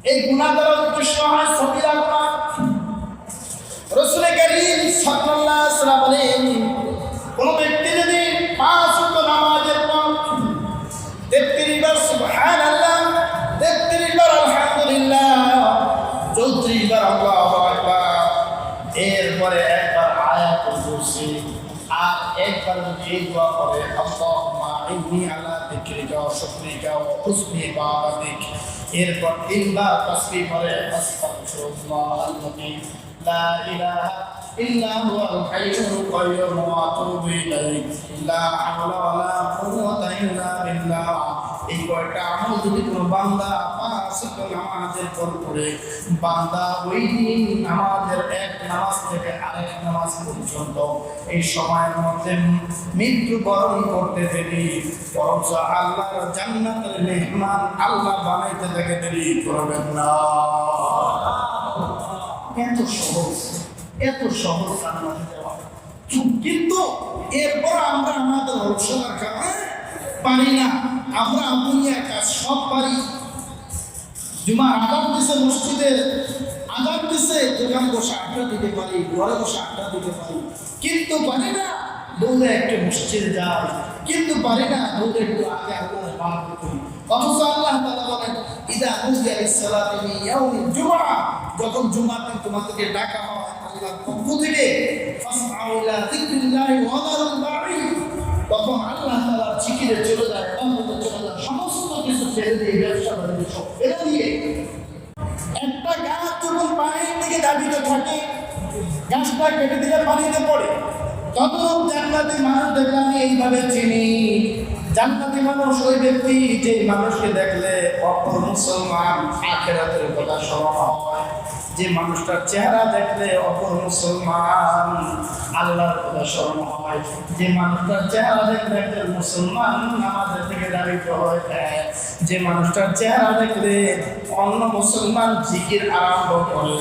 এই গুনাহ দ্বারা উদ্দেশ্য হয় সগীরা গুনাহ। রাসূল কারীম সাল্লাল্লাহু আলাইহি ওয়াসাল্লাম বলেন, কোন ব্যক্তি যদি 5 ওয়াক্ত নামাজের পর 33 বার সুবহানাল্লাহ, 33 বার আলহামদুলিল্লাহ, 34 বার আল্লাহু আকবার, এরপরে একবার আয়াতুল কুরসি আর একবার যদি এই দোয়া করে, আল্লাহুম্মা ইন্নী আলা যিকরিকা ওয়া শুকরিকা ওয়া হুসনি ইবাদাতিক, এরপর 3 বার তাসবিহ করে আস্তাগফিরুল্লাহাল্লাযী লা ইলাহা ইল্লা হুয়াল হাইয়ুল কাইয়্যুম ওয়া আতুবু ইলাইহি লা হাওলা ওয়া লা কুওয়াতা ইল্লা বিল্লাহ। এই কয়টা আমল যদি কোনো বান্দা 5 ওয়াক্ত নামাজের পর করে, বান্দা ওই দিন নামাজের এক নামাজ থেকে আরেক নামাজ পর্যন্ত এই সময়ের মধ্যে মৃত্যুবরণ করতে দেরি, বরঞ্চ আল্লাহর জান্নাতের মেহমান আল্লাহ বানাইতে থেকে দেরি করবেন না। এত সহজ, এত সহজ জান্নাতে যাওয়া। কিন্তু এরপর আমরা আমাদের রক্ষণার কারণে পারি না। আমরা দুনিয়ার কাজ সব পারি। জুমার আযান দিছে, মসজিদে আযান দিছে, দোকানে বসে আড্ডা দিতে পারি, ঘরে বসে আড্ডা দিতে পারি, কিন্তু পারি না দৌড়ে একটা মসজিদে যাই, কিন্তু পারি না দৌড়ে একটু আগে আল্লাহর ইবাদত করি। অথচ আল্লাহ তাআলা বলেন, ইদা নুদিয়া লিস-সালাতি মিন ইয়াউমিল জুমআহ, যখন জুমার দিন তোমাদেরকে ডাকা হয় আল্লাহর পক্ষ থেকে, ফাসআউ ইলা যিকরিল্লাহি ওয়া যারুল বাঈ, তখন আল্লাহ তাআলা জিকিরে চলে যায়, ইবাদতে চলে যায়, সমস্ত কিছু ছেড়ে দিয়ে, ব্যবসা বাণিজ্য সব ছেড়ে দিয়ে। একটা গাছ যখন পানির দিকে দাবিত থাকে, গাছটা কেটে দিলে পানিতে পড়ে। তখন জান্নাতি মানুষ দেখলে আমি এইভাবে চিনি, জান্নাতি মানুষ ওই ব্যক্তি যে মানুষকে দেখলে অপর মুসলমান আখিরাতের কথা স্মরণ হয়, যে মানুষটার চেহারা দেখলে অপর মুসলমান আল্লাহর কথা স্মরণ হয়, যে মানুষটার চেহারা দেখলে একজন মুসলমান নামাজের থেকে দাঁড়িয়ে হয়ে যায়, যে মানুষটার চেহারা দেখলে অন্য মুসলমান জিকির আরম্ভ করে।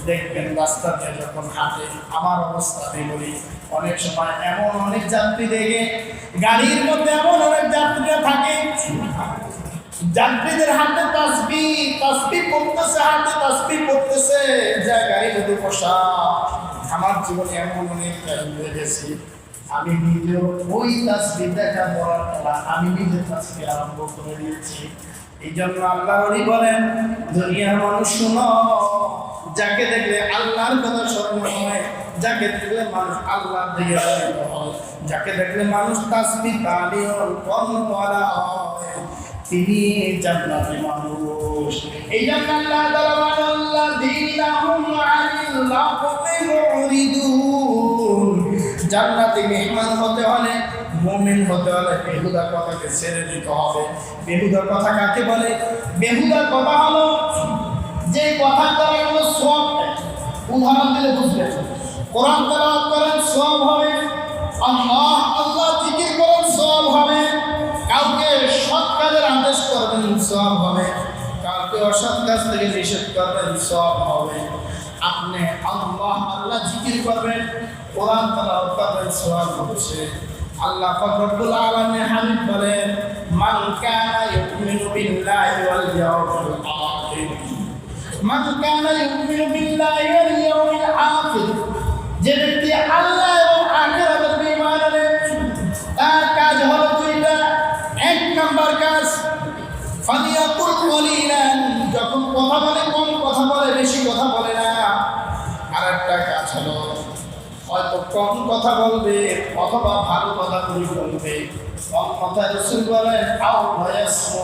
দেখবেন রাস্তাতে যখন হাঁটে, আমার অবস্থা আমি বলি, অনেক সময় এমন অনেক যাত্রী দেখে, গাড়ির মধ্যে এমন অনেক যাত্রীরা থাকে, যাত্রীদের হাতে তাসবিহ পড়তেছে, হাতে তাসবিহ পড়তেছে, যা গাড়ি যদি বসা। আমার জীবনে এমন অনেক টাইম দেখেছি, আমি নিজেও ওই তাসবিহ দেখা পড়ার পর আমি নিজে তাসবিহ আরম্ভ করে দিয়েছি। এই জন্য আল্লাহ নবী বলেন, দুনিয়ার মানুষ শুনো, যাকে দেখলে আল্লাহর কথা স্মরণ হয়, যাকে দেখলে মানুষ আল্লাহর দিকে ধাবিত হয়, যাকে দেখলে মানুষ তাসবিহ তালিল করা হয়, তিনি জান্নাতি মানুষ। এই জন্য আল্লাহ তাআলা বলেন, আল্লাযীনা হুম আনিল লাগবি মুরিদুন, জান্নাতি মেহমান হতে হলে, মুমিন হতে হলে বেহুদা কথাকে ছেড়ে দিতে হবে। বেহুদা কথা কাকে বলে? বেহুদা কথা হলো যে কথা দ্বারা কোনো সওয়াব নেই। উদাহরণ দিলে বুঝবেন, কোরআন তেলাওয়াত করেন সওয়াব হবে, আল্লাহ আল্লাহ জিকির করেন সওয়াব হবে, কাউকে সৎ কাজের আদেশ করবেন সওয়াব হবে, কাউকে অসৎ কাজ থেকে নিষেধ করবেন সওয়াব হবে। আপনি আল্লাহ আল্লাহ জিকির করবেন, কোরআন তেলাওয়াত করবেন, সওয়াব হচ্ছে। আল্লাহ পাক রব্বুল আলামিন হাবিব বলেন, মান কানা ইউমিনু বিল্লাহি ওয়াল ইয়াউমিল আখির, মান কানা ইউমিনু বিল্লাহি ওয়াল ইয়াউমিল আখির, যে ব্যক্তি আল্লাহ এবং আখিরাতের ঈমান আনে, তার কাজ হলো দুইটা। এক নাম্বার কাজ, ফালিয়াকুল কলিলান, যখন কথা বলে কম কথা বলে, বেশি কথা বলে না। আরেকটা কাজ হলো হয়তো কম কথা বলবে অথবা ভালো কথা বলবে। কম কথা রাসূল বলেন, আও ভায়াসমু,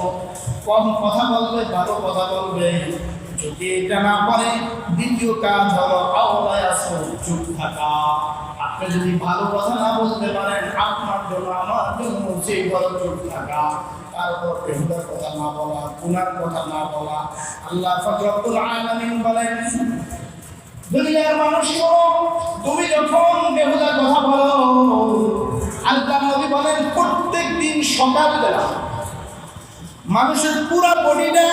কম কথা বলবে, ভালো কথা বলবে। যদি এটা না পারে, দ্বিতীয় কাজ হলো আও ভায়াসমু, চুপ থাকা। আপনি যদি ভালো কথা না বলতে পারেন, আপনার জন্য আমার জন্য সেই বড় চুপ থাকা। তারপর বেহুদার কথা না বলা, গুনার কথা না বলা। আল্লাহ পাক রব্বুল আলামিন বলেন, দুনিয়ার মানুষ, তুমি যখন বেহুদা কথা বলো, আল্লাহ নবী বলেন প্রত্যেক দিন সকালবেলা মানুষের পুরো বডিটা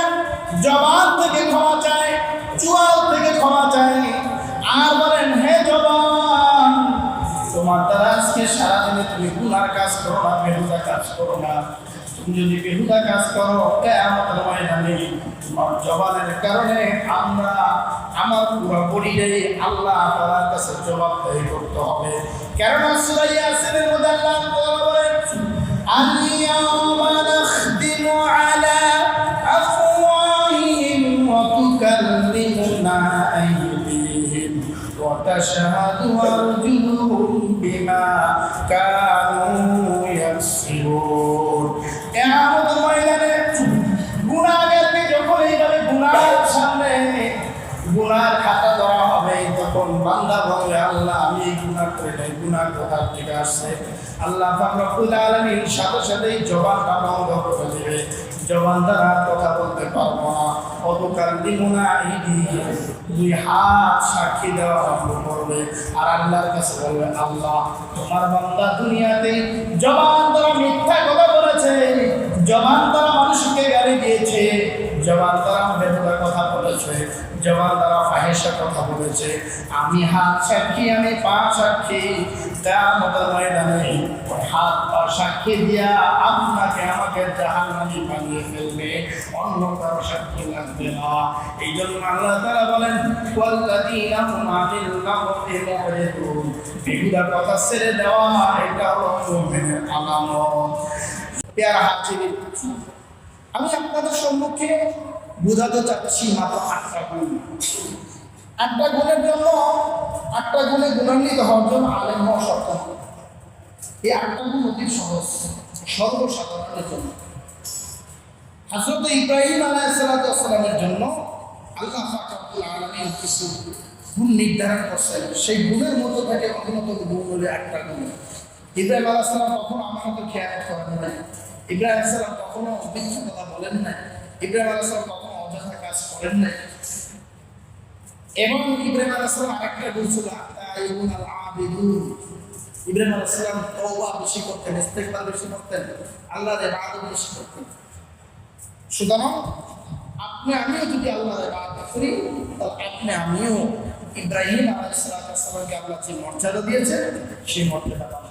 জবান থেকে ক্ষমা চায়, চুয়াল থেকে ক্ষমা চায়, আর বলেন, হে জবান, তোমার দ্বারা আজকে সারাদিনে তুমি গুনার কাজ করো না, বেহুদা কাজ করো না। তুমি যদি বেহুদা কাজ করো কিয়ামতের ময়দানে তোমার জবানের কারণে আমার পুরো বডিটাই আল্লাহ তাআলার কাছে জবাবদিহি করতে হবে। কারণ সূরা ইয়াসিনের মধ্যে আল্লাহ তাআলা বলেন আল-ইয়াওমা নাখতিমু আলা আফওয়াহিহিম ওয়া তুকাল্লিমুনা আইদিহিম ওয়া তাশহাদু আরজুলুহুম বিমা কানু ইয়াকসিবুন। কিয়ামতের ময়দানে গুনাহগারকে যখন এইভাবে গুনাহের সামনে গুনার খাতা ধরা হবে, তখন বান্দা বলবে আল্লাহ আমি এই গুনাহ করে নাই, গুনাহ কোথা থেকে আসছে? আল্লাহ পাক রব্বুল আলামিন সাথে সাথেই জবানটা বন্ধ করে দেবে, জবান দ্বারা কথা বলতে পারবো না। অতুকাল্লিমুনা আইদিহিম, দুই হাত সাক্ষী দেওয়া আরম্ভ করবে আর আল্লাহর কাছে বলবে আল্লাহ তোমার বান্দা দুনিয়াতে জবান দ্বারা মিথ্যা কথা বলেছে, জবান দ্বারা মানুষকে গালি দিয়েছে, জবান দ্বারা বেহুদা কথা বলেছে, জবান দ্বারা ফাহিশা কথা বলেছে, আমি হাত সাক্ষী, আমি পা সাক্ষী। কিয়ামতের ময়দানে হাত পা সাক্ষী দিয়া আপনাকে আমাকে জাহান্নামে বানিয়ে ফেলবে, অন্য কারো সাক্ষী লাগবে না। এই জন্য আল্লাহ তাআলা বলেন ওয়াল্লাযীনা হুম আনিল লাগwi মুরিদুন, বেহুদা কথা ছেড়ে দেওয়া এটা হলো মুমিনের আলামত। প্যারা হাজিরিন, আমি আপনাদের সম্মুখে বোঝাতে চাচ্ছি মাত্র 8টা গুণ। 8টা গুণের জন্য 8টা গুণে গুণান্বিত হওয়ার জন্য আলেম হওয়া শর্ত। এই 8টা গুণ অতি সহজ, সর্বসাধারণের জন্য। হযরত ইব্রাহিম আলাইহিস সালামের জন্য আল্লাহ পাক রব্বুল আলামিন কিছু গুণ নির্ধারণ করছেন। সেই গুণের মধ্যে থেকে অন্যতম গুণ হলো 8টা গুণ। ইব্রাহিম আলাইহিস সালাম কখনো আমানতের খেয়ানত করেন নাই, ইব্রাহিম আলাইহিস সালাম কখনো মিথ্যা কথা বলেন নাই, ইব্রাহিম আলাইহিস সালাম কখনো অযথা কাজ করেন নাই। এবং ইব্রাহিম আলাইহিস সালাম আরেকটা গুণ ছিল আতাইউনাল আবিদুন। ইব্রাহিম আলাইহিস সালাম তওবা বেশি করতেন, ইস্তিগফার বেশি করতেন, আল্লাহর ইবাদত বেশি করতেন। সুতরাং আমিও যদি আল্লাহর ইবাদত করি তাহলে আমিও ইব্রাহিম আলাইহিস সালামকে আল্লাহ যে মর্যাদা দিয়েছে সেই মর্যাদা পাবো।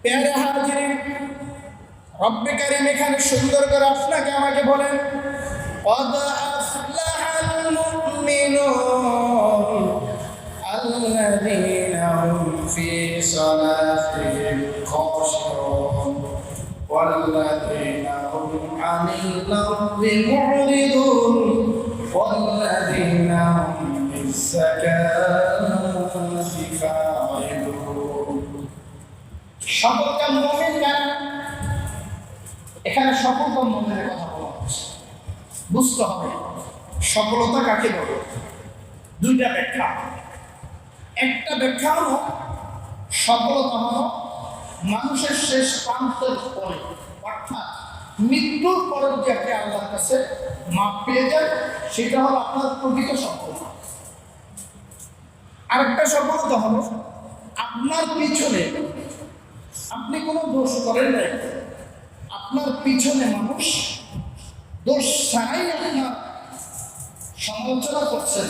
প্যারে হাজিরিন, রব্বে কারীম এখানে সুন্দর করে আপনাকে আমাকে বলেন قد أفلح المؤمنون الذين هم في صلاتهم خاشعون والذين هم عن اللغو معرضون والذين هم للزكاة فاعلون। সকলকে মুমিন কারা? এখানে সকলকে মুমিনের কথা বলা হচ্ছে। বুঝতে হবে সফলতা কাকে বলে। দুইটা ব্যাখ্যা। একটা ব্যাখ্যা হলো সফলতা হলো মানুষের শেষ প্রান্তের পরে, অর্থাৎ মৃত্যুর পরে যে আপনি আল্লাহর কাছে মাপ পেয়ে যান, সেটা হলো আপনার প্রকৃত সফলতা। আরেকটা সফলতা হলো আপনার পিছনে আপনি কোনো দোষ করেন নাই, আপনার পিছনে মানুষ দোষ ছাড়াই আপনার সমালোচনা করছেন,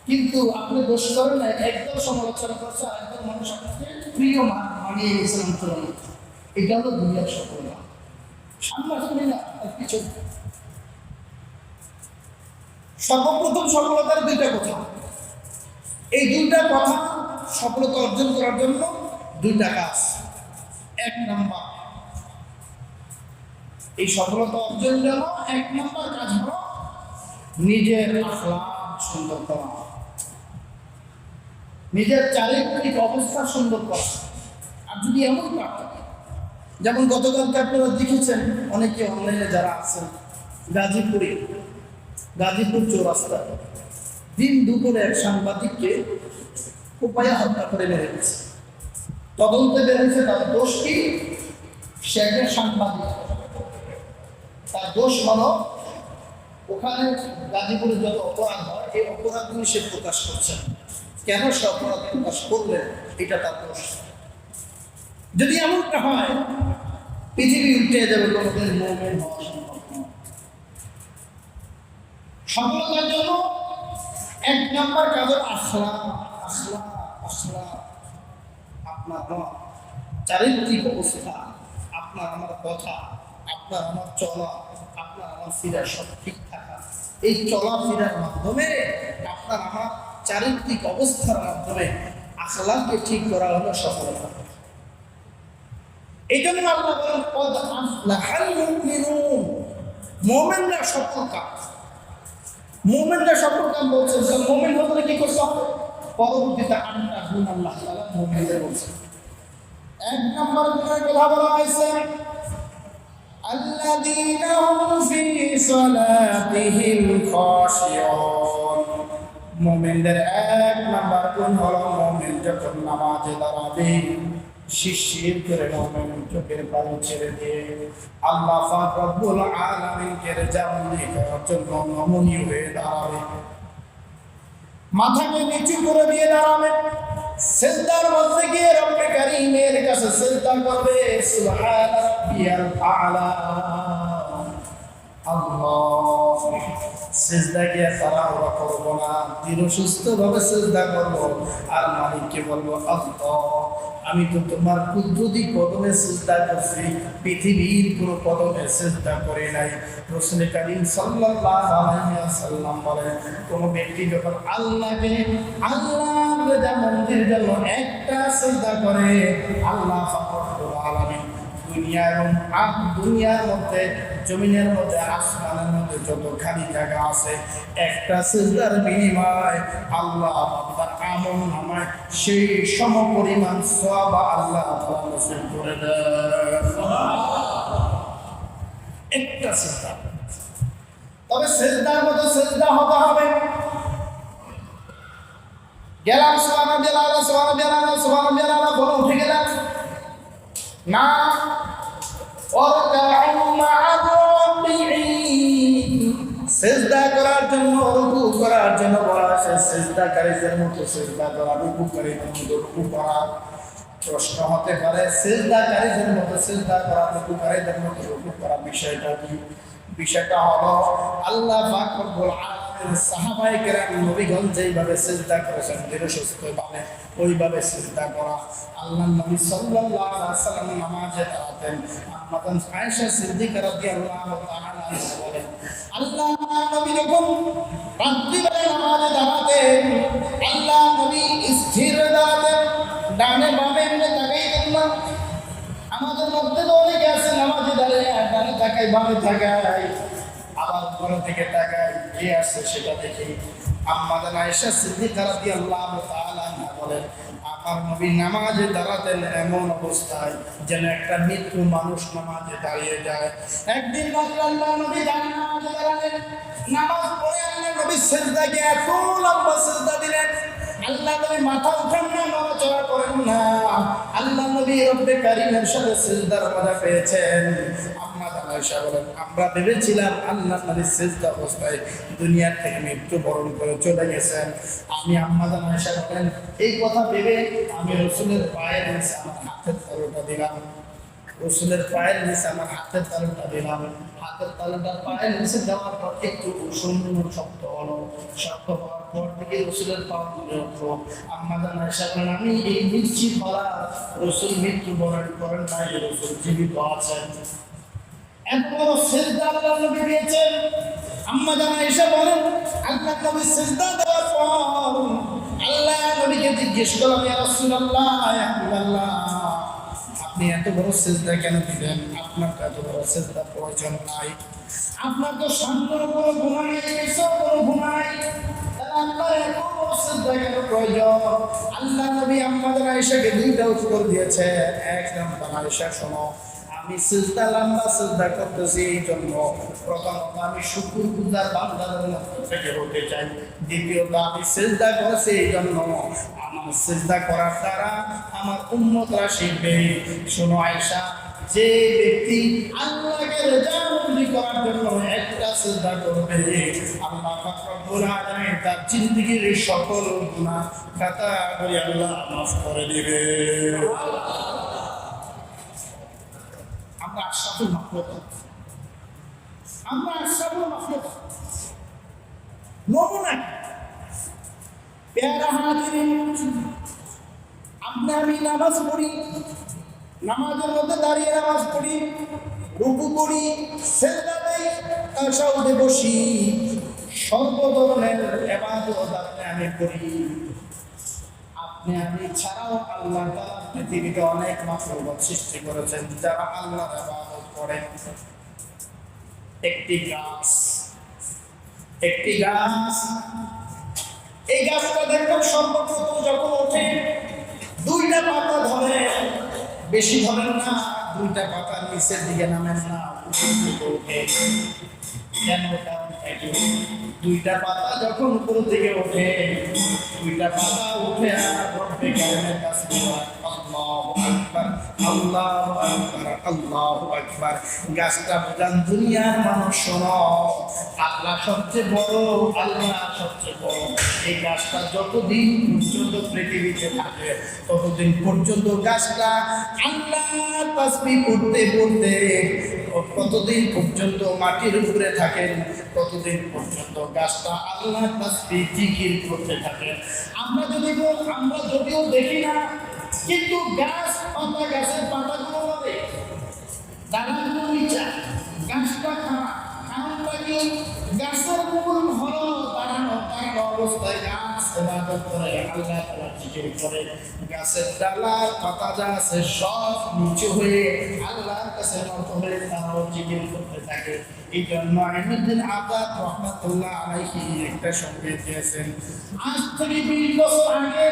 কিন্তু আপনি দোষ করেন না, একদম সমালোচনা করছে আর একদম মানুষ আপনাকে প্রিয় মানিয়ে গেছেন তুলনা। এটা হলো দুনিয়ার সফলতা। সামনাসামনি না, তার পিছনে। সর্বপ্রথম সফলতার দুইটা কথা। এই দুইটা কথা সফলতা অর্জন করার জন্য দুইটা কাজ। 1 নাম্বার, এই সফলতা অর্জনের জন্য 1 নাম্বার কাজ হলো নিজের আখলাক সুন্দর করা, নিজের চারিত্রিক অবস্থা সুন্দর করা। আর যদি এমন পারে, যেমন গতকালকে আপনারা দেখেছেন অনেকে অনলাইনে যারা আছেন, গাজীপুর চৌরাস্তা দিন দুপুরে এক সাংবাদিককে কোপায়া হত্যা করে মেরে গেছে। তদন্তে বেরিয়েছে তার দোষ কি? সে একজন সাংবাদিক। তার দোষ হলো ওখানে গাজীপুরে যত অপরাধ হয় এই অপরাধগুলি সে প্রকাশ করছেন। কেন সে অপরাধ প্রকাশ করলেন এটা তার দোষ। যদি এমনটা হয় পৃথিবী উঠে যাবে, কোনোদিন মুমিন হওয়া সম্ভব নয়। সফলতার জন্য 1 নাম্বার কাজ হলো আখলাক। আপনার চারিত্রিক অবস্থা, আপনার আমার কথা, আপনার আমার চলা, আপনার আমার ফিরা সব ঠিক থাকা, এই চলাফেরার মাধ্যমে আপনার আমার চারিত্রিক অবস্থার মাধ্যমে আখলাকে ঠিক করা হলো সফলতা। এই জন্য আল্লাহ বলেন কদ আফলাহাল মুমিনুন, মুমিনরা সফল কাম। মুমিনরা সফল কাম বলছেন, মুমিন হতে কি করতে হবে? পরবর্তীতে 8টা গুণ আল্লাহ তাআলা মুমিনদের বলছেন। 1 নম্বর গুণের কথা বলা হয়েছে আল্লাযীনা হুম ফি সালাতিহিম খাশিউন। মুমিনদের 1 নম্বর গুণ হলো মুমিন যখন নামাজে দাঁড়াবে শিরশির করে মুমিন চোখের পানি ছেড়ে দিয়ে আল্লাহ পাক রব্বুল আলামিনকে রেজামন্দি করার জন্য নমনীয় হয়ে দাঁড়াবে, মাথাকে নিচু করে দিয়ে দাঁড়াবে, সিজদার মধ্যে গিয়ে রব্বে কারীমের কাছে সিজদা করবে, সুবহান রাব্বিয়াল আ'লা। আল্লাহ সিজদা গিয়ে তাড়াহুড়া করবো না, ধীর সুস্থ ভাবে সিজদা করবো আর মালিককে বলবো আল্লাহ আমি তো তোমার কুদরতি কদমে সিজদা করছি, পৃথিবীর কোনো কদমে সিজদা করে নাই। রাসূল কারীম সাল্লাল্লাহু আলাইহি ওয়াসাল্লাম বলেন কোন ব্যক্তি যখন আল্লাহকে আল্লাহর রেজামন্দির জন্য একটা সিজদা করে আল্লাহ রব্বুল আলামিন দুনিয়ার মধ্যে জমিনের মধ্যে আসমানের মধ্যে যত খালি জায়গা আছে একটা সিজদার বিনিময়ে আল্লাহ বান্দার আমল নামায় সেই সমপরিমাণ সওয়াব আল্লাহ তাআলা নসিব করে দেন। একটা সিজদা, তবে সিজদার মতো সিজদা হতে হবে। গেলাম সুবহানাল্লাহ সুবহানাল্লাহ সুবহানাল্লাহ বলে উঠে গেলাম না, সিজদা করার জন্য রুকু করার জন্য বলা হয়েছে সিজদাকারীদের মতো সিজদা করা, রুকুকারীদের মতো রুকু করা। প্রশ্ন হতে পারে সিজদাকারীদের মতো সিজদা করা, রুকুকারীদের মতো রুকু করা বিষয়টা কি? বিষয়টা হলো আল্লাহ পাক রব্বুল আলামিন সাহাবায়ে কেরাম নবীগণ যেইভাবে সিজদা করেছেন ধীরে সুস্থে ভাবে ওইভাবে সিজদা করা। আল্লাহর নবী সাল্লাল্লাহু আলাইহি ওয়াসাল্লাম নামাজে দাঁড়াতেন, আমাদের আয়েশা সিদ্দিকা রাদিয়াল্লাহু তাআলা বলেন আল্লাহর নবী যখন রাত্রিবেলা নামাজে দাঁড়াতেন আল্লাহ নবী স্থির দাঁড়াতেন, ডানে বামে এমনি তাকাইতেন না। আমাদের মধ্যে তো অনেকে আছে নামাজে দাঁড়িয়ে ডানে তাকাই বামে তাকাই, আবার উপরে থেকে তাকাই, কে আসছে সেটা দেখি। আমাদের আয়েশা সিদ্দিকা রাদিয়াল্লাহু তাআলা বলেন আমার নবী নামাজে দাঁড়াতেন এমন অবস্থায় যেন একটা মৃত্যু মানুষ নামাজে দাঁড়িয়ে যায়। একদিন আল্লাহ নবী নামাজে দাঁড়ালেন, নামাজ পড়ে আল্লাহ নবী সিজদাকে এত লম্বা সিজদা দিলেন, আল্লাহ নবী মাথা উঠান না, নড়াচড়া করেন না। আল্লাহ নবী রব্বে কারীমের সাথে সিজদার মজা পেয়েছেন। আয়েশা বলেন আমরা ভেবেছিলাম আল্লাহ নবী সিজদা অবস্থায় দুনিয়া থেকে মৃত্যুবরণ করে চলে গেছেন। আমি আম্মাজান আয়েশা বলেন এই কথা ভেবে আমি রাসূলের পায়ের নিচে আমার হাতের তালুটা দিলাম, রাসূলের পায়ের নিচে আমার হাতের তালুটা দিলাম। হাতের তালুটা পায়ের নিচে দেওয়ার পর একটু সুন্দর শক্ত হলো, শক্ত হওয়ার পর থেকে রাসূলের পা তুলে উঠলো। আম্মাজান আয়েশা বলেন আমি এই নিশ্চিত বলা রাসূল মৃত্যুবরণ করেন নাই, রাসূল জীবিত আছেন। এত বড় সিজদা আল্লাহ নবী দিয়েছেন। আম্মা জানা এসে বলেন আল্লাহ নবী সিজদা দেওয়ার পর আল্লাহ নবীকে জিজ্ঞেস করলাম ইয়া রাসূলুল্লাহ ইয়া হাবিবাল্লাহ আপনি এত বড় সিজদা কেন দিলেন? আপনার তো এত বড় সিজদা প্রয়োজন নাই, আপনার তো সামনের কোনো গুনাহ নেই, এসব কোনো গুনাহ নাই, আল্লাহ এত বড় সিজদা কেন প্রয়োজন? আল্লাহ নবী আম্মা জানা এসেকে দুইটা উত্তর দিয়েছে। এক নম্বর আয়েশা শোনো, আমি সিজদা লম্বা সিজদা করতেছি এই জন্য প্রথমত আমি শুকরগুজার বান্দাদের মধ্যে থেকে হতে চাই, দ্বিতীয়ত আমি সিজদা করেছি এই জন্য আমার সিজদা করার দ্বারা আমার উম্মতরা শিখবে। শোনো আয়েশা, যে ব্যক্তি আল্লাহকে রেজামন্দি করার জন্য একটা সিজদা করবে আল্লাহ পাক রব্বুল আলামিন তার জিন্দেগীর সকল গুনাহ খাতা করে আল্লাহ মাফ করে দিবে। আমরা আশরাফুল মাখলুক, আমরা আশরাফুল মাখলুক নমুনা। পেয়ারা হাজিরিন, আমরা আমি নামাজ পড়ি, নামাজের মধ্যে দাঁড়িয়ে নামাজ পড়ি, রুকু করি, সিজদা দেই, তাশাহুদে বসি, সর্ব ধরনের ইবাদত আমি করি। আপনি আমি ছাড়াও আল্লাহ তাআলা পৃথিবীতে অনেক মাখলুকাত সৃষ্টি করেছেন যারা আল্লাহর ইবাদত করে। একটি গাছ, এই গাছটা দেখবেন সর্বপ্রথম যখন ওঠে দুইটা পাতা ধরে, বেশি ধরেন না, দুইটা পাতা নিচের দিকে নামেন না, উপরের দিকে ওঠে। কেন? কারণ দুইটা পাতা যখন উপর দিকে ওঠে, দুইটা পাতা উঠে আর রব্বে কারিমের কাছে আল্লাহু আকবার, আল্লাহু আকবার, আল্লাহু আকবার। গাছটা বোঝান দুনিয়ার মানুষ শোনো, আল্লাহ সবচেয়ে বড়, আল্লাহ সবচেয়ে বড়। এই গাছটা যতদিন পর্যন্ত পৃথিবীতে থাকে ততদিন পর্যন্ত গাছটা আল্লাহ তাসবিহ পড়তে পড়তে কতদিন পর্যন্ত মাটির উপরে থাকেন ততদিন পর্যন্ত গাছটা আল্লাহ তাসবিহ জিকির করতে থাকে। আমরা যদিও দেখি না, কিন্তু গাছের পাতাগুলো নড়ে, দানাগুলো নিচা, গাছটা কারণটা কি? গাছের মূল হলো দাঁড়ানো অবস্থায় গাছ ইবাদত করে, আল্লাহ তাআলা জিকির করে। গাছের ডালার পাতা যা আছে সব নিচু হয়ে আল্লাহর কাছে নত হয়ে তারাও জিকির করতে থাকে। এই জন্য আইনুদ্দিন আজাদ রহমাতুল্লাহ আলাইহি একটা সংগীত দিয়েছেন। আজ থেকে 20 বছর আগে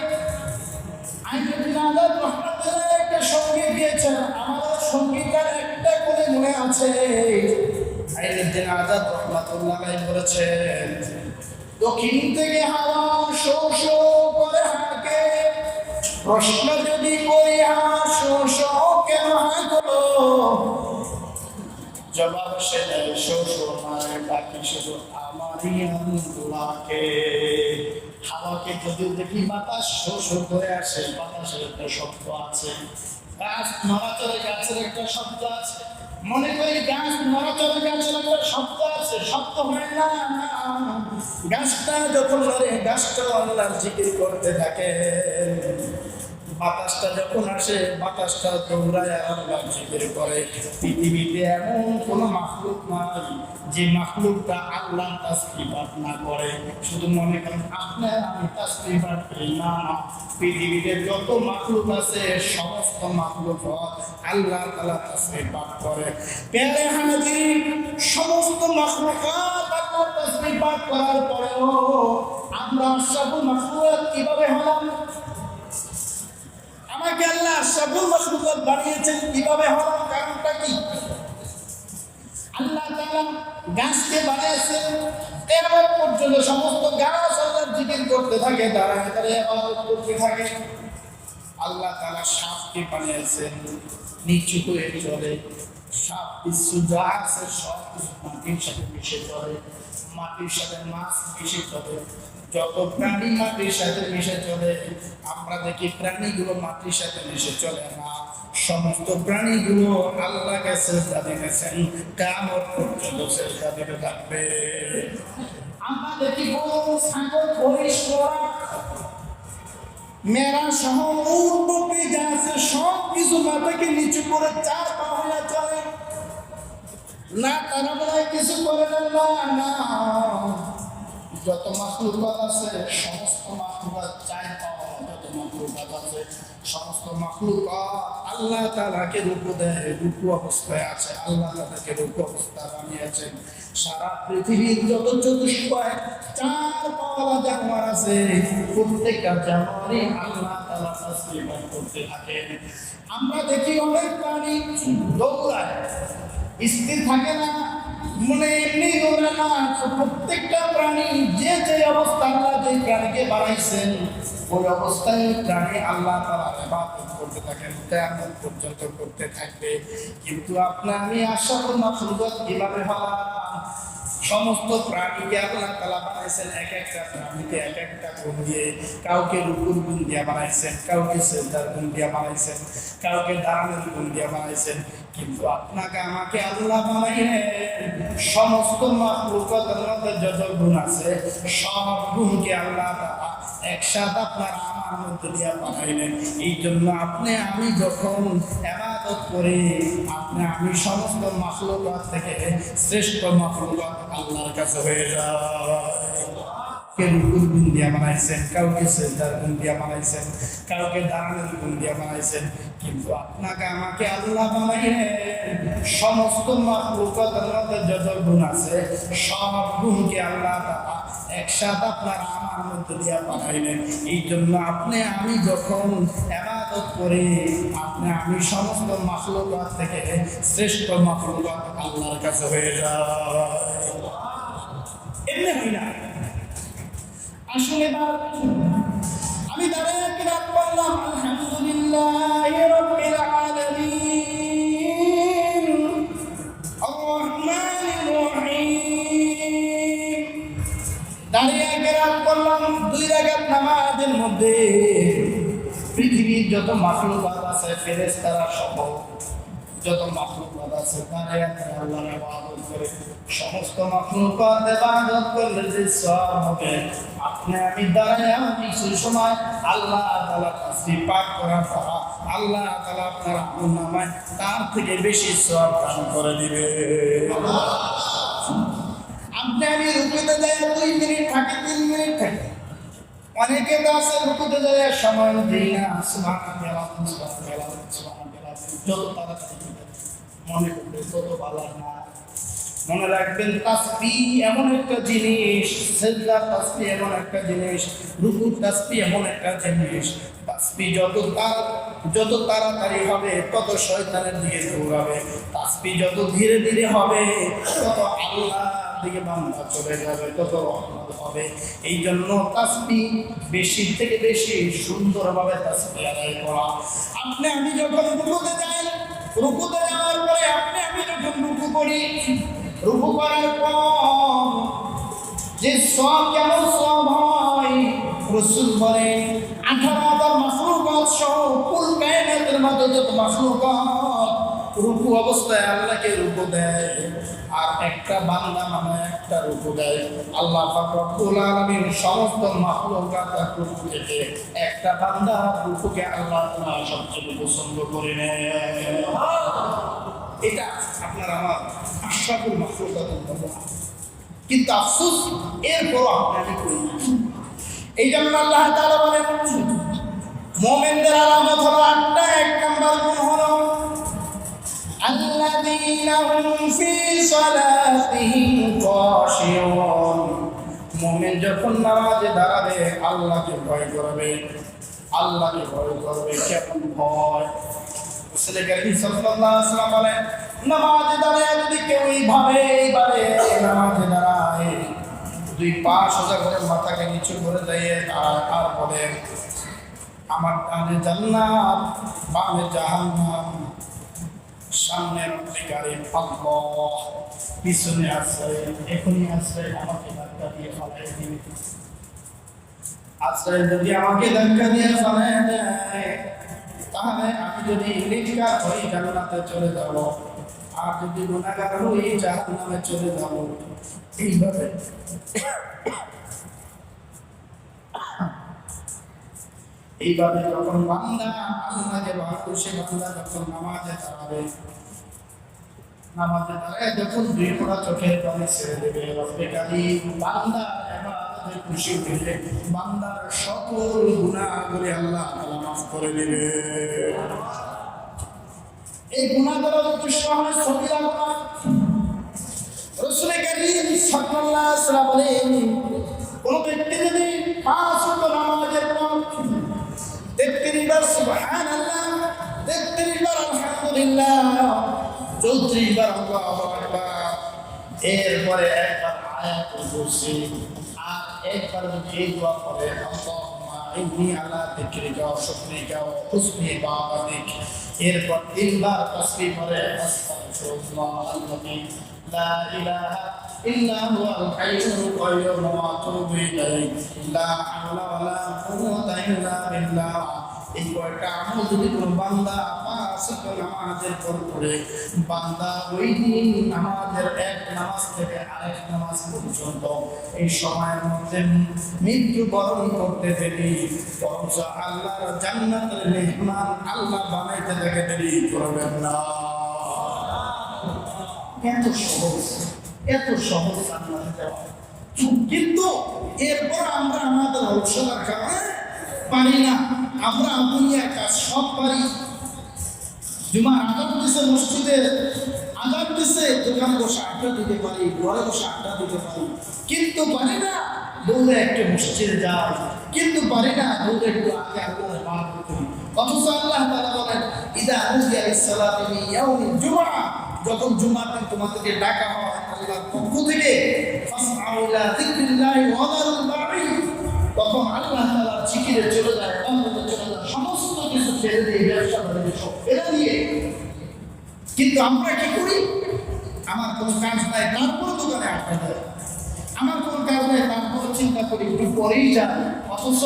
আইনুদ্দিন আজাদ রহমাতুল্লাহ একটা সংগীত দিয়েছেন। আমাদের সংগীতের একটা করে মনে আছে, আইনুদ্দিন আজাদ রহমাতুল্লাহ আলাইহি বলেছেন, দক্ষিণ থেকে হাওয়া শো শো করে হাঁকে, প্রশ্ন যদি করি শো শো কেন হাঁকো, জবাব সে দেয় শো শো নয়, বাকি শুধু আমারই আল্লাহকে। হাওয়াকে যদি দেখি বাতাস শো শো করে আসে, বাতাসের একটা শব্দ আছে, গাছ নড়াচড়ে গাছের একটা শব্দ আছে, মনে করি গাছ নড়াচড়ে গাছের একটা শব্দ আছে, শব্দ হয় না। গাছটা যখন নড়ে গাছটা আল্লাহর জিকির করতে থাকে, বাতাসটা যখন আসে বাতাসটা দৌড়ায় আল্লাহর জিকির করে। পৃথিবীতে এমন কোনো মাখলুক নাই যে মাখলুকটা আল্লাহ তাসবিহ পাঠ না করে। শুধু মনে করেন আপনার আমি তাসবিহ পাঠ করি না, পৃথিবীতে যত মাখলুক আছে সমস্ত মাখলুক আল্লাহ তাআলা তাসবিহ পাঠ করে। প্যারে হাজির, সমস্ত মাখলুকাত আল্লাহ তাসবিহ পাঠ করার পরেও আমরা আশরাফুল মাখলুকাত কিভাবে হলাম? আমাকে আল্লাহ আশরাফুল মাখলুকাত বানিয়েছেন কিভাবে হলাম? কারণটা কি? আল্লাহ তাআলা গাছকে বানিয়েছেন, কিয়ামত পর্যন্ত সমস্ত গাছ আল্লাহর জিকির করতে থাকে, দাঁড়ায় দাঁড়িয়ে ইবাদত করতে থাকে। আল্লাহ তাআলা সাপকে বানিয়েছেন, নিচু হয়ে চলে, সাপ বিচ্ছু যা আছে সব মাটির সাথে মিশে চলে, মাটির সাথে মাছ মিশে চলে, যত প্রাণী মাটির সাথে মিশে চলে। আমরা দেখি প্রাণীগুলো মাটির সাথে মিশে চলে না, সমস্ত প্রাণীগুলো আল্লাহকে সিজদা দিতেছেন, কিয়ামত পর্যন্ত সিজদা দিতে থাকবে। আমরা দেখি গরু, ছাগল, মহিষ, মেরা সহ উট বকরি যা আছে সব কিছু মাথাকে নিচু করে চার পা হয়ে চলে না, তারা বলে কিছু করে না। যত মাখলুকাত আছে সমস্ত মাখলুকাত চার পা, যত মাখলুকাত আছে সমস্ত মাখলুকাত আল্লাহ তাআলাকে রূপ দেয়, রূপু অবস্থায় আছে, আল্লাহ তাদেরকে রূপু অবস্থা বানিয়েছেন। সারা পৃথিবীর যত চতুষ্পায় চার পাওয়ালা জানোয়ার আছে প্রত্যেকটা জানোয়ারই আল্লাহ তাআলা তাসবিহ করতে থাকে। আমরা দেখি অনেক প্রাণী দৌড়ায়, স্থির থাকে না, মনে এমনি দৌড়ায় না। প্রত্যেকটা প্রাণী যে অবস্থা আল্লাহ যে প্রাণীকে বানাইছেন ওই অবস্থায় প্রাণী আল্লাহ তাআলার ইবাদত করতে থাকেন, কিয়ামত পর্যন্ত করতে থাকবে। কিন্তু আমি আশরাফুল মাখলুকাত কিভাবে হলাম? সমস্ত প্রাণীকে আল্লাহ তাআলা বানাইছেন এক একটা প্রাণীকে এক একটা গুণ দিয়ে, কাউকে রুকুর গুণ দিয়ে বানাইছেন, কাউকে সিজদার গুণ দিয়ে বানাইছেন, কাউকে দাঁড়ানোর গুণ দিয়ে বানাইছেন। কিন্তু আপনাকে আমাকে আল্লাহ বানাইলেন সমস্ত মাখলুকাতের মধ্যে যত গুণ আছে সব গুণকে আল্লাহ তাআলা একসাথে আপনার আমার মধ্যে দিয়ে বানাইলেন। এই জন্য আমি যখন ইবাদত করি, আপনি আমি সমস্ত মাখলুকাত থেকে শ্রেষ্ঠ মাখলুকাত আল্লাহর কাছে হয়ে যায়। কে রুকুর গুণ দিয়া বানাইছেন, কাউকে সেজদার গুণ দিয়া বানাইছেন, কাউকে দাঁড়ানোর গুণ দিয়া বানাইছেন, কিন্তু আপনাকে আমাকে আল্লাহ বানাইলেন সমস্ত মাখলুকাতের মধ্যে যত গুণ আছে সব গুণকে আল্লাহ তাআলা একসাথে আপনার আমার মধ্যে দিয়া বানাইলেন। এই জন্য আপনি আমি যখন ইবাদত করি, আপনি আমি সমস্ত মাখলুকাত থেকে শ্রেষ্ঠ মাখলুকাত আল্লাহর কাছে হয়ে যায়। এমনি হয় না। আসলে আমি দাঁড়িয়ে কিরাত করলাম আলহামদুলিল্লাহি রাব্বিল আলামিন আর রহমানির রহিম। দাঁড়িয়ে কিরাত করলাম 2 রাকাত নামাজের মধ্যে পৃথিবীর যত মাখলুকাত আছে ফেরেশতারা সহ যত মাখলুকাত আছে তারা আল্লাহর ইবাদত করে। সমস্ত মাখলুকাত ইবাদত করলে যে সওয়াব হবে, আপনি আমি দাঁড়ায় কিছু সময় আল্লাহ তাআলা তাসবিহ পাঠ করার পর আল্লাহ তাআলা আপনার আমলনামায় তার থেকে বেশি সওয়াব দান করে দিবে। আপনি আমি রুকুতে যাই 2 মিনিট থাকি 3 মিনিট থাকি, অনেকে তো আছে রুকুতে যায় সময় দেই না, সুবহানাল্লাহ সুবহানাল্লাহ সুবহানাল্লাহ যত তাড়াতাড়ি মনে করবে তত ভালো না। মনে রাখবেন তাসবিহ এমন একটা জিনিস, সিজদা তাসবিহ এমন একটা জিনিস, রুকু তাসবিহ এমন একটা জিনিস, তাসবিহ যত তাড়াতাড়ি হবে তত শয়তানের দিকে দৌড়াবে, তাসবিহ যত ধীরে ধীরে হবে তত আল্লাহ দিকে বান্দা চলে যাবে, তত রহমত হবে। এই জন্য তাসবিহ বেশি থেকে বেশি সুন্দরভাবে তাসবিহ আদায় করা। আপনি আমি যখন রুকুতে যাই, রুকুতে যাওয়ার পরে আপনি আমি যখন রুকু করি, রুকু করার পর যে সওয়াব কেমন সওয়াব হয় রাসূল বলেন 18,000 মাখলুকাত সহ কুল কায়নাতের মধ্যে যত মাখলুকাত রুকু অবস্থায় আল্লাহকে রুকু দেয়, আর একটা বান্দা মানে একটা রুকু দেয়, আল্লাহ পাক রব্বুল আলামিন সমস্ত মাখলুকাত রুকু থেকে একটা বান্দা রুকুকে আল্লাহ তাআলা সবচেয়ে পছন্দ করে নেয়। এটা আপনার আমার আশরাফুল মাখলুকাতের মধ্যে। কিন্তু আফসোস এরপরও আপনি করি না। এই জন্য আল্লাহ তাআলা বলেন মুমিনদের আলামত হলো 8টা। 1 নাম্বার গুণ হলো আল্লাযীনা হুম ফি সালাতিহিম খাশিউন। মুমিন যখন নামাজে দাঁড়াবে আল্লাহকে ভয় করবে, আল্লাহকে ভয় করবে। কেমন ভয়? রাসূল কারীম সাল্লাল্লাহু আলাইহি ওয়াসাল্লাম বলেন নামাজে দাঁড়ায় যদি কেউ এইভাবে নামাজে দাঁড়ায়, 2 পা সোজা করে মাথাকে নিচু করে দিয়ে আর বলে আমার ডানে জান্নাত বামে জাহান্নাম, সামনে রব্বুল কারীম আল্লাহ, পিছনে আছে এখনই আছে আমাকে ধাক্কা দিয়ে ফেলাই দিবে। আজকে যদি আমাকে ধাক্কা দিয়ে ফেলাই দেয় তাহলে আমি যদি নেককার হই জান্নাতে চলে যাব, আর যদি গুনাহগার হই জাহান্নামে চলে যাব। এইভাবে যখন বান্দা আল্লাহকে ভালোবেসে বান্দা যখন নামাজে দাঁড়াবে, নামাজে দাঁড়ায় যখন 2 ফোঁটা চোখের পানি ছেড়ে দেবে, রব্বুল কারীম বান্দা ইবাদতে খুশি হয়ে বান্দার সকল গুনাহগুলি আল্লাহ তাআলা মাফ করে দেবে। এই গুনাহগুলো যত সহজ সবিরা গুনাহ, রাসূল কারীম সাল্লাল্লাহু আলাইহি ওয়াসাল্লাম বলেন কোন ব্যক্তি যদি 5 ওয়াক্ত নামাজের পর 33 বার সুবহানাল্লাহ, 33 বার আলহামদুলিল্লাহ, 34 বার আল্লাহু আকবার, এরপরে একবার আয়াতুল কুরসি আর একবার যদি দোয়া করে আল্লাহুম্মা ইন্নী আলা যিকরিকা ওয়া শুকরিকা ওয়া হুসনি ইবাদাতিক, এরপর 3 বার তাসবিহ করে আস্তাগফিরুল্লাহ আল্লাযী লা ইলাহা ইল্লা হুয়াল হাইয়ুল কাইয়্যুম ওয়া আতুবু ইলাইহি লা হাওলা ওয়া লা কুওয়াতা ইল্লা বিল্লাহ এই কয়টা আমল যদি কোনো বান্দা নামাজের পর করে বান্দা ওই দিন নামাজের এক নামাজ থেকে আরেক নামাজ পর্যন্ত এই সময়ের মধ্যে মৃত্যুবরণ করতে দেরি, বরঞ্চ আল্লাহর জান্নাতের মেহমান আল্লাহ বানাইতে দেখে দেরি করবেন না। এত সহজ, এত সহজ জান্নাতে যাওয়া। কিন্তু এরপর আমরা আমাদের অলসতার কারণে পারি না। আমরা দুনিয়ার কাজ সব পারি। জুমার আজান দিছে, মসজিদে আজান দিছে, দোকানে বসে আড্ডা দিতে পারি, ঘরে বসে আড্ডা দিতে পারি, কিন্তু পারি না দৌড়ে একটু মসজিদে যাও, কিন্তু পারি না দৌড়ে একটু আগে আল্লাহর ইবাদত করি। অথচ আল্লাহ তাআলা বলেন, ইদা নুদিয়া লিস-সালাতি মিন ইয়াউমিল জুমআহ, যখন জুমার দিন তোমাদেরকে ডাকা হয় আল্লাহর পক্ষ থেকে, ফাসআউ ইলা যিকরিল্লাহি ওয়া যারুল বাঈ, তখন আল্লাহ তাআলা জিকিরে চলে যায়, ইবাদতে চলে যায়, সমস্ত কিছু ছেড়ে দিয়ে, ব্যবসা বাণিজ্য সব ছেড়ে দিয়ে। কিন্তু আমরা কি করি? আমার কোনো কাজ নাই, তারপর দোকানে আটকা দেয়। আমার কোনো কাজ নাই, তারপর চিন্তা করি একটু পরেই যাই। অথচ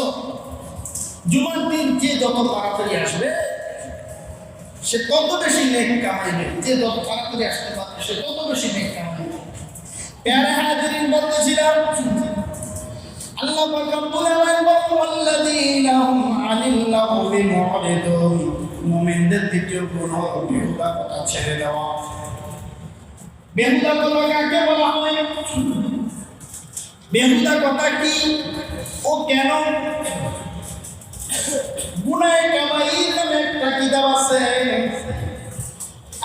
জুমার দিন যে যত তাড়াতাড়ি আসবে সে তত বেশি নেক কামাইবে, যে যত তাড়াতাড়ি আসতে পারবে সে তত বেশি নেক কামাইবে। প্যারা হাজিরিন বলতেছিলাম, আল্লাহ পাক রব্বুল আলামিন ওয়াল্লাযীনা হুম আনিল লাগবি মুরিদুন, মুমিনদের দ্বিতীয় গুণ হলো বেহুদা কথা ছেড়ে দেওয়া। বেহুদা কথা কাকে বলা হয়? বেহুদা কথা কি ও কেন? গুনায়ে কাবাইর নামে একটা কিতাব আছে,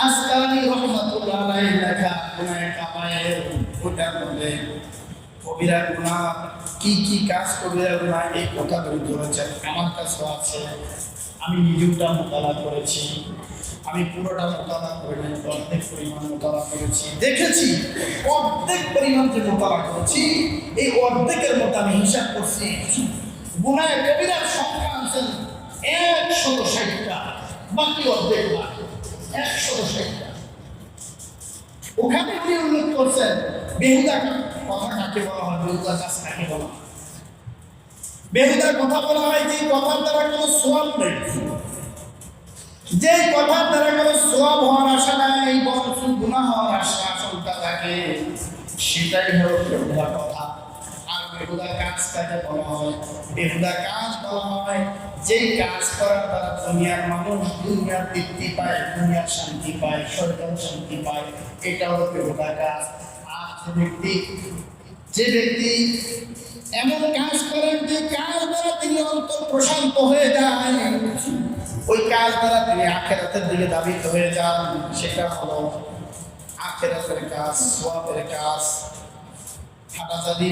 আসকালানি রাহমাতুল্লাহ আলাইহি লেখা গুনায়ে কাবাইর। ওটার মধ্যে কবিরা গুনাহ কি কি কাজ কবিরা গুনাহ এই কথাগুলো ধরেছেন। আমার কাছেও আছে, আমি নিজেওটা মোতালা করেছি। আমি পুরোটা মোতালা করে নাই, অর্ধেক পরিমাণ মোতালা করেছি, দেখেছি অর্ধেক পরিমাণ যে মোতালা করেছি এই অর্ধেকের মতো আমি হিসাব করছি। গুনায়ে কবিরার সংখ্যা আনছেন 160টা, বাকি অর্ধেক না 160টা। ওখানে উনি উল্লেখ করছেন বেহুদা কথা কাকে বলা হয়, বেহুদা কাজ কাকে বলা হয়। বেহুদার কথা বলা হয় যে কথার দ্বারা কোনো সওয়াব নেই, যে কথার দ্বারা কোনো সওয়াব হওয়ার আশা নাই, বরং গুনাহ হওয়ার আশঙ্কা থাকে, সেটাই হলো বেহুদা কথা। আর বেহুদা কাজ কাকে বলা হয়? বেহুদা কাজ বলা হয় যেই কাজ করার দ্বারা দুনিয়ার মানুষ দুনিয়ার তৃপ্তি পায়, দুনিয়ার শান্তি পায়, স্বর্গের শান্তি পায়, এটা হলো বেহুদা কাজ। আর যে ব্যক্তি এমন কাজ করেন যে কাজ দ্বারা তিনি অন্তর প্রশান্ত হয়ে যায়, ওই কাজ দ্বারা তিনি আখিরাতের দিকে ধাবিত হয়ে যান, সেটা হলো আখিরাতের কাজ, সওয়াবের কাজ। হাটাজারি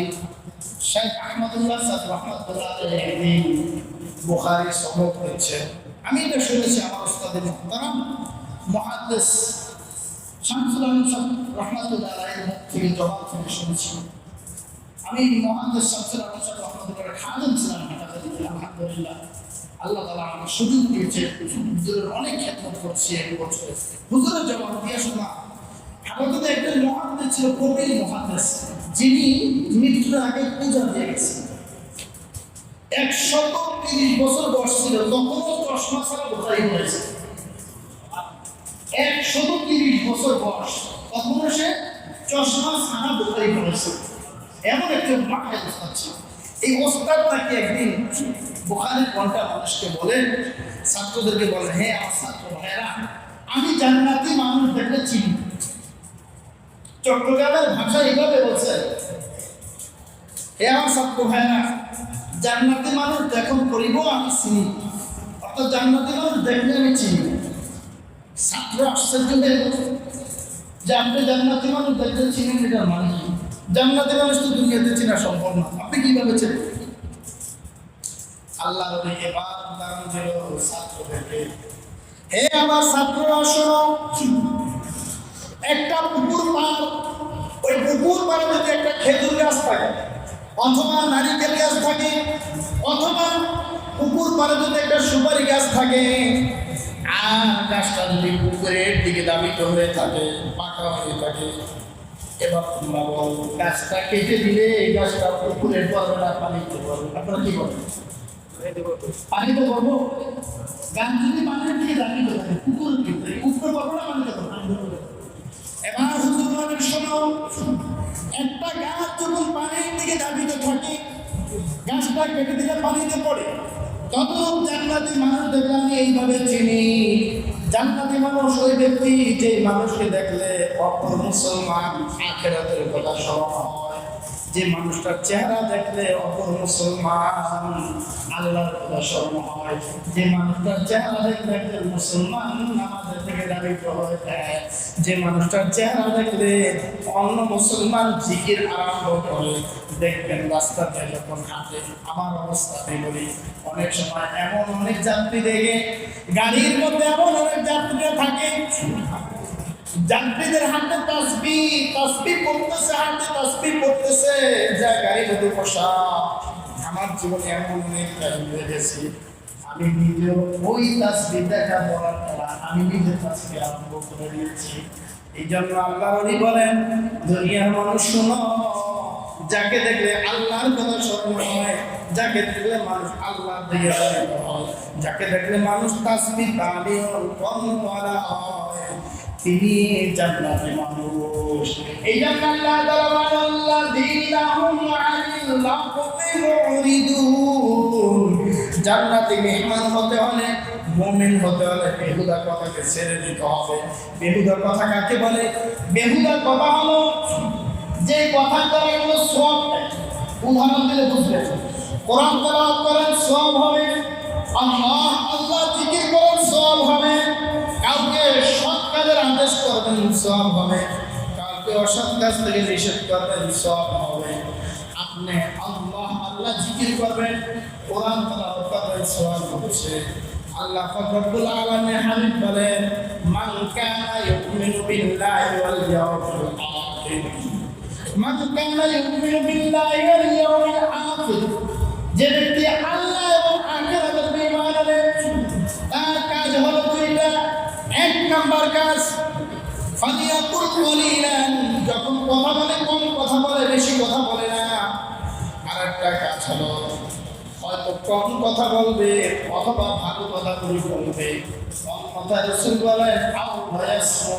শেখ আহমদুল্লাহ সাহেব রহমাতুল্লাহ আলাইহি একদিন বুখারী সনদ হচ্ছে, আমি এটা শুনেছি আমার উস্তাদ মুহতারাম মুহাদ্দিস শামসুল আলম সাহেব রহমাতুল্লাহ আলাইহি থেকে জবাব থেকে শুনেছি। আমি মুহাদ্দিস শামসুল আলম সাহেব রহমাতুল্লাহ খাদেম ছিলাম হাটাজারিতে। আলহামদুলিল্লাহ আল্লাহ তাআলা আমাকে সুযোগ দিয়েছে, হুজুরের অনেক খেদমত করছি এক বছরে। হুজুরের জবাব দিয়ে শোনা, হাটাজারিতে একজন মুহাদ্দিস ছিল, কবির মুহাদ্দিস, যিনি মৃত্যুর আগে পূজা দিয়ে গেছেন। 130 বছর বয়স ছিল, তখনও চশমা ছাড়া বোখারি পড়েছে। 130 বছর বয়স, তখনও সে চশমা ছাড়া বোখারি পড়েছে। এমন একজন মাঠের ওস্তাদ ছিল। এই ওস্তাদ তাকে একদিন বোখারির ঘন্টা মানুষকে বলেন, ছাত্রদেরকে বলেন, হে আমার ছাত্র ভাইয়েরা, আমি জান্নাতি মানুষ দেখলে চিনি। চট্টগ্রামের ভাষা এইভাবে বলছে, হে আমার ছাত্র ভাইয়েরা, জান্নাতি মানুষ দেখুন করিব আমি চিনি, অর্থাৎ জান্নাতি মানুষ দেখলে আমি চিনি। ছাত্র আশ্চর্য হয়ে যে আপনি জান্নাতি মানুষ দেখলে চিনেন, এটার মানে কি? জান্নাতি মানুষ তো দুনিয়াতে চেনা সম্ভব না, আপনি কিভাবে চেনেন? আল্লাহ এবার উদাহরণ দিল ছাত্রদেরকে, হে আমার ছাত্ররা শোনো, একটা পুকুর পার, ওই পুকুর পাড়ে যদি একটা খেজুর গাছ থাকে অথবা নারিকেল গাছ থাকে, অথবা পুকুর পাড়ে যদি একটা সুপারি গাছ থাকে, আর গাছটা যদি পুকুরের দিকে ধাবিত হয়ে থাকে, পাকা হয়ে থাকে, এবার তোমরা বল গাছটা কেটে দিলে এই গাছটা পুকুরের পড়বে না, পানিতে পড়বে, আপনারা কি বলেন? পানিতে করবো গান যদি পানির দিকে দাঁড়িয়ে থাকে কুকুর ভিতরে কুকুর করবো না পানিতে করবো। এবার হুজুর বলেন শোনো, একটা গাছ যখন পানির দিকে দাঁড়িয়ে থাকে গাছটা কেটে দিলে পানিতে পড়ে। ততরূপ জান্নাতি মানুষ দেখলে আমি এইভাবে চিনি, জান্নাতি মানুষ ওই ব্যক্তি যে মানুষকে দেখলে অপর মুসলমান আখিরাতের কথা স্মরণ হয়, যে মানুষটার চেহারা দেখলে অপর মুসলমান আল্লাহর কথা স্মরণ হয়, যে মানুষটার চেহারা দেখলে মুসলমান নামাজের থেকে দাঁড়িয়ে হয়ে যায়, যে মানুষটার চেহারা দেখলে অন্য মুসলমান জিকির আরম্ভ করে। দেখবেন রাস্তাতে যখন হাঁটে, আমার অবস্থাতে বলি, অনেক সময় এমন অনেক যাত্রী দেখে গাড়ির মধ্যে এমন অনেক যাত্রীরা থাকে, যাত্রীদের হাতে তসবিহ পড়তেছে, হাতে তসবিহ পড়তেছে, যা গাড়ি যদি বসা। আমার জীবনে এমন অনেক কাহিনী হয়ে গেছে, আমি নিজেও ওই তসবিহ দেখা পড়ার পর আমি নিজের তসবিহ আরম্ভ করে দিয়েছি। এই জন্য আল্লাহ নবী বলেন, দুনিয়ার মানুষ শোনো, যাকে দেখলে আল্লাহর কথা স্মরণ হয়, যাকে দেখলে মানুষ আল্লাহর দিকে ধাবিত হয়, যাকে দেখলে মানুষ তাসবিহ তালিল করা হয়, তিনি জান্নাতি মানুষ। এই জন্য আল্লাহ তাআলা বলেন, আল্লাযীনা হুম আনিল লাগবি মুরিদুন। জান্নাতি মেহমান হতে হলে, মুমিন হতে হলে বেহুদা কথাকে ছেড়ে দিতে হবে। বেহুদা কথা কাকে বলে? বেহুদা কথা হলো যে কথা দ্বারা কোনো সওয়াব নেই। উদাহরণ দিলে বুঝবেন, কোরআন তেলাওয়াত করেন সওয়াব হবে, আল্লাহ জিকির করেন সওয়াব হবে, কাউকে সৎ কাজের আদেশ করবেন সওয়াব হবে, কাউকে অসৎ কাজ থেকে নিষেধ করবেন সওয়াব হবে। আপনি আল্লাহ জিকির করবেন, কোরআন তেলাওয়াত করবেন, সওয়াব হচ্ছে। আল্লাহ রব্বুল আলামিন হাবিব বলেন, মান কানা ইউমিনু বিল্লাহি ওয়াল ইয়াউমিল আখির, মান কানা ইউমিনু বিল্লাহি ওয়াল ইয়াউমিল আখির, যে ব্যক্তি আল্লাহ এবং আখিরাতের ঈমান আনে, তার কাজ হলো দুইটা। এক নাম্বার কাজ, ফালিয়াকুল কলিলান, যখন কথা বলে কম কথা বলে, বেশি কথা বলে না। আরেকটা কাজ হলো হয়তো কম কথা বলবে অথবা ভালো কথা বলবে। কম কথা রাসূল বলেন আও ভায়াসমু,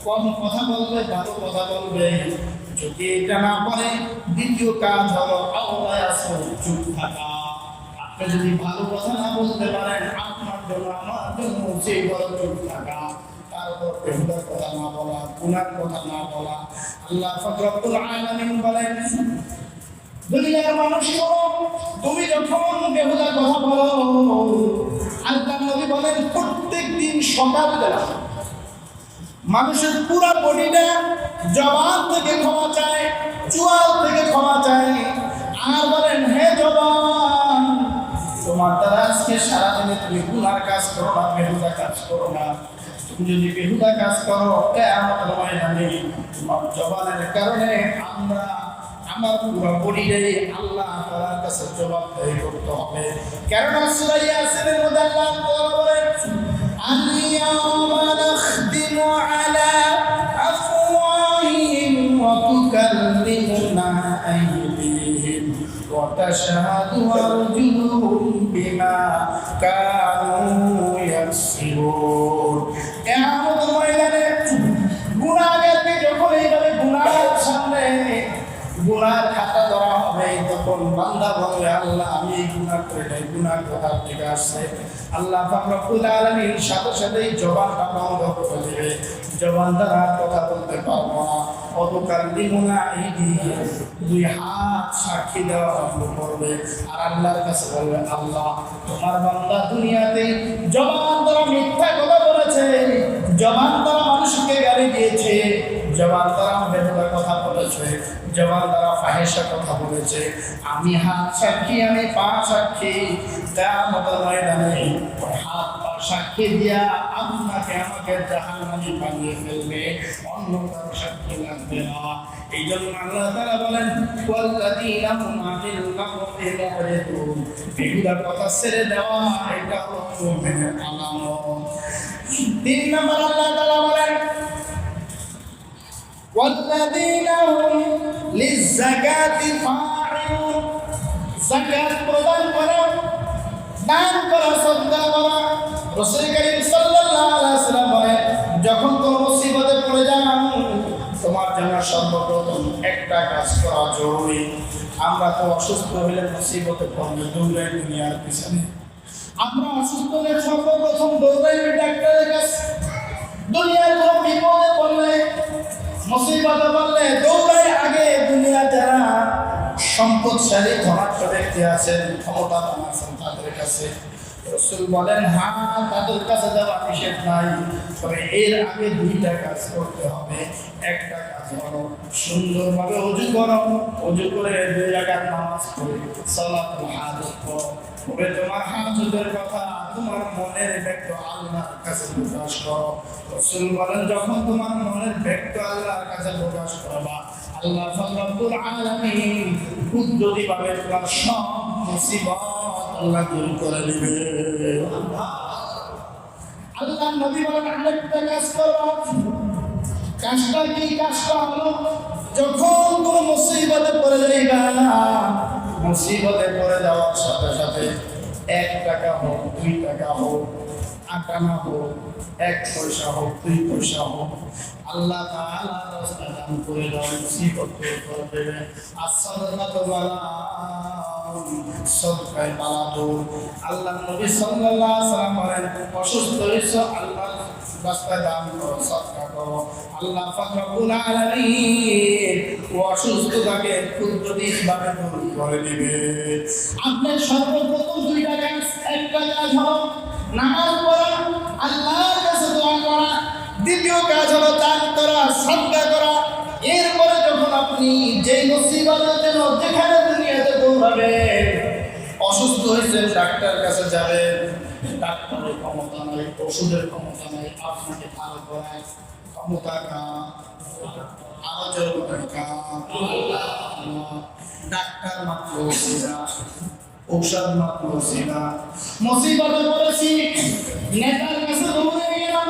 কম কথা বলবে ভালো কথা বলবে। যদি এটা না পারে দ্বিতীয় কাজ হলো আও ভায়াসমু, চুপ থাকা। আপনি যদি ভালো কথা না বলতে পারেন, আপনার জন্য আমার জন্য সেই বড় চুপ থাকা। তারপর বেহুদার কথা না বলা, গুনার কথা না বলা। আল্লাহ রব্বুল আলামিন বলেন, দুনিয়ার মানুষ তুমি যখন বেহুদার কথা বলো, আল্লাহ নবী বলেন প্রত্যেক দিন সকালবেলা মানুষের পুরো বডিটা জবান থেকে ক্ষমা চায়, চুয়াল থেকে ক্ষমা চায়, আর বলেন হে জবান, তোমার দ্বারা আজকে সারাদিনে তুমি গুনার কাজ করো না, বেহুদা কাজ করো না। তুমি যদি বেহুদা কাজ করো, কিয়ামতের ময়দানে তোমার জবানের কারণে আমার পুরো বডিটাই আল্লাহ তাআলার কাছে জবাবদিহি করতে হবে। কারণ সূরা ইয়াসিনের মধ্যে আল্লাহ তাআলা বলেন, আল-ইয়াওমা নাখতিমু আলা আফওয়াহিহিম ওয়া তুকাল্লিমুনা আইদিহিম ওয়া তাশহাদু আরজুলুহুম বিমা কানু ইয়াকসিবুন। কিয়ামতের ময়দানে গুনাহগারকে যখন এইভাবে গুনাহের সামনে গুনার খাতা ধরা হবে, তখন বান্দা বলবে, আল্লাহ আমি এই গুনাহ করে নাই, গুনাহ কোথা থেকে আসছে? আল্লাহ পাক রব্বুল আলামিন সাথে সাথেই জবানটা বন্ধ করে দেবে, জবান দ্বারা কথা বলতে পারবো না। অতুকাল্লিমুনা আইদিহিম, দুই হাত সাক্ষী দেওয়া আরম্ভ করবে, আর আল্লাহর কাছে বলবে, আল্লাহ তোমার বান্দা দুনিয়াতে জবান দ্বারা মিথ্যা কথা বলেছে, জবান দ্বারা মানুষকে গালি দিয়েছে, জবান দ্বারা বেহুদা কথা বলেছে, জবান দ্বারা ফাহিশা কথা বলেছে। আমি হাত সাক্ষী, আমি পা সাক্ষী, কিয়ামতের ময়দানে হাত পা সাক্ষী দিয়া আপনাকে আমাকে জাহান্নামে বানিয়ে ফেলবে, অন্য কারো সাক্ষী লাগবে না। এই জন্য আল্লাহ তাআলা বলেন, ওয়াল্লাযীনা হুম আনিল লাগবি মুরিদুন, বেহুদা কথা ছেড়ে দেওয়া এটা হলো মুমিনের আলামত। 3 নম্বর আল্লাহ তাআলা বলেন, والذين هم للزكاة فاعلون, যাকাত প্রদান করা দান করা, সাদকা করা। রাসূল করিম সাল্লাল্লাহু আলাইহি ওয়াসাল্লাম বলেন, যখন কোন মুসিবতে পড়ে যান তোমার জন্য সর্বপ্রথম একটা কাজ করা জরুরি। আমরা তো অসুস্থ হলে মুসিবতে পড়লে দৌড়াই দুনিয়ার পিছনে। আমরা অসুস্থ হলে সর্বপ্রথম দৌড়াই ডাক্তারের কাছে। দুনিয়ার কোনো বিপদে পড়লে, মুসিবতে পড়লে দৌড়াই আগে দুনিয়া যারা সম্পদশালী ধনাঢ্য ব্যক্তি আছেন, ক্ষমতাবান আছেন তাদের কাছে। রাসূল বলেন, হ্যাঁ তাদের কাছে যাওয়া নিষেধ নাই, তবে এর আগে দুইটা কাজ করতে হবে। একটা কাজ হলো সুন্দরভাবে ওযু করো, ওযু করে 2 রাকাত নামাজ পড়ে সালাতুল হাজাত পড়ো। তবে তোমার হাজতের কথা, তোমার মনের ব্যক্ত আল্লাহর কাছে প্রকাশ করো। রাসূল বলেন, যখন তোমার মনের ব্যক্ত আল্লাহর কাছে প্রকাশ করবা, আল্লাহ রব্বুল আলামিন কুদরতিভাবে তোমার সব মুসিবত আল্লাহ দূর করে দিবে। আল্লাহ নবী বলেন, আরেকটা কাজ করো। কাজটা কি? কাজটা হলো যখন কোন মুসিবতে পড়ে যাইবা, মুসিবতে পড়ে যাওয়ার সাথে সাথে 1 টাকা হোক, 2 টাকা হোক, আটানা হোক, 1 পয়সা হোক, 2 পয়সা হোক, আল্লাহ তাআলা রাস্তা দান করে দাও, মুসিবত দূর করে দেবে। as-সাদাকাতু সদকায়ে বালাদুর। আল্লাহ নবী সাল্লাল্লাহু আলাইহি ওয়াসাল্লাম বলেন, অসুস্থ হইছো আল্লাহর রাস্তায় দান করো, সদকা করো। আল্লাহ পাক রব্বুল আলামিন অসুস্থতাকে কুদরতিভাবে দূর করে দিবে। আপনার সর্বপ্রথম 2টা কাজ। একটা কাজ হলো নামাজ পড়া, আল্লাহর কাছে দোয়া করা। দ্বিতীয় কাজ হলো দান করা, সাদকা করা। এরপরে যখন আপনি যেই মুসিবতের জন্য যেখানে দুনিয়াতে দৌড়াবেন, অসুস্থ হয়েছেন ডাক্তার কাছে যাবেন, ডাক্তারের ক্ষমতা নাই, ওষুধের ক্ষমতা নাই, আপনাকে ভালো করায় ক্ষমতা কার? আরো জোরে ডাক্তার মাত্র ওসিলা, ঔষধ মাত্র ওসিলা। মুসিবতে পড়েছি, নেতার কাছে দৌড়ে গেলাম,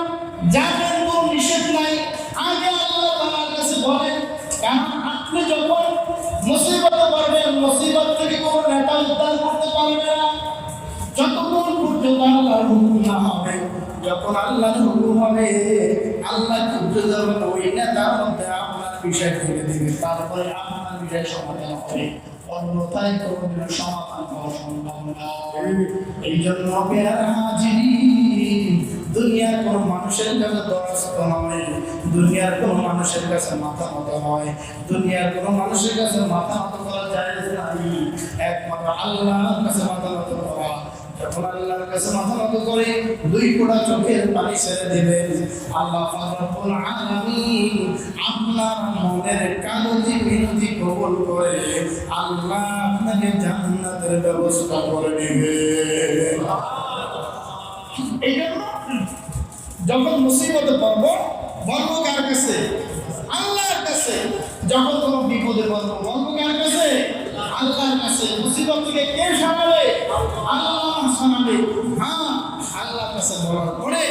যাবেন কোনো নিষেধ নাই, আগে আল্লাহ তাআলার কাছে বলেন। কারণ আপনি যখন মুসিবতে পড়বেন, মুসিবত থেকে কোনো নেতা উদ্ধার করতে পারবে না যতক্ষণ পর্যন্ত আল্লাহর হুকুম না হবে। যখন আল্লাহর হুকুম হবে, আল্লাহ খুঁজে যাবেন, ওই নেতার মধ্যে আপনার বিষয় থেকে দিবে, তারপরে আপনার বিষয় সমাধান হবে। অন্যথায় কোনো সমাধান হওয়া সম্ভব না। এই জন্য হাজিরিন, দুনিয়ার কোন মানুষের কাছে দরখাস্ত নয়, দুনিয়ার কোন মানুষের কাছে মাথা নত হয়, দুনিয়ার কোন মানুষের কাছে মাথা নত করা জায়েজ নাই। একমাত্র আল্লাহর কাছে মাথা নত করা। যখন আল্লাহর কাছে মাথা নত করে 2 ফোঁটা চোখের পানি ছেড়ে দেবেন, আল্লাহ পাক রব্বুল আলামিন আপনার মনের কাগজি মিনতি কবুল করে আল্লাহ আপনাকে জান্নাতের ব্যবস্থা করে দিবে। এই জন্য যখন মুসিবতে পড়বো, বলবো কার কাছে? আল্লাহর কাছে। যখন কোনো বিপদে পড়বো, বলবো কার কাছে? আল্লাহর কাছে। মুসিবত থেকে কে সারাবে? আল্লাহ সারাবে। হ্যাঁ, আল্লাহর কাছে বলার পরে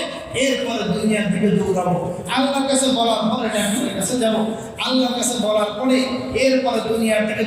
এরপরে দুনিয়ার দিকে দৌড়াবো। আল্লাহর কাছে বলার পরে ডাক্তারের কাছে যাবো। আল্লাহর কাছে বলার পরে এরপরে দুনিয়ার দিকে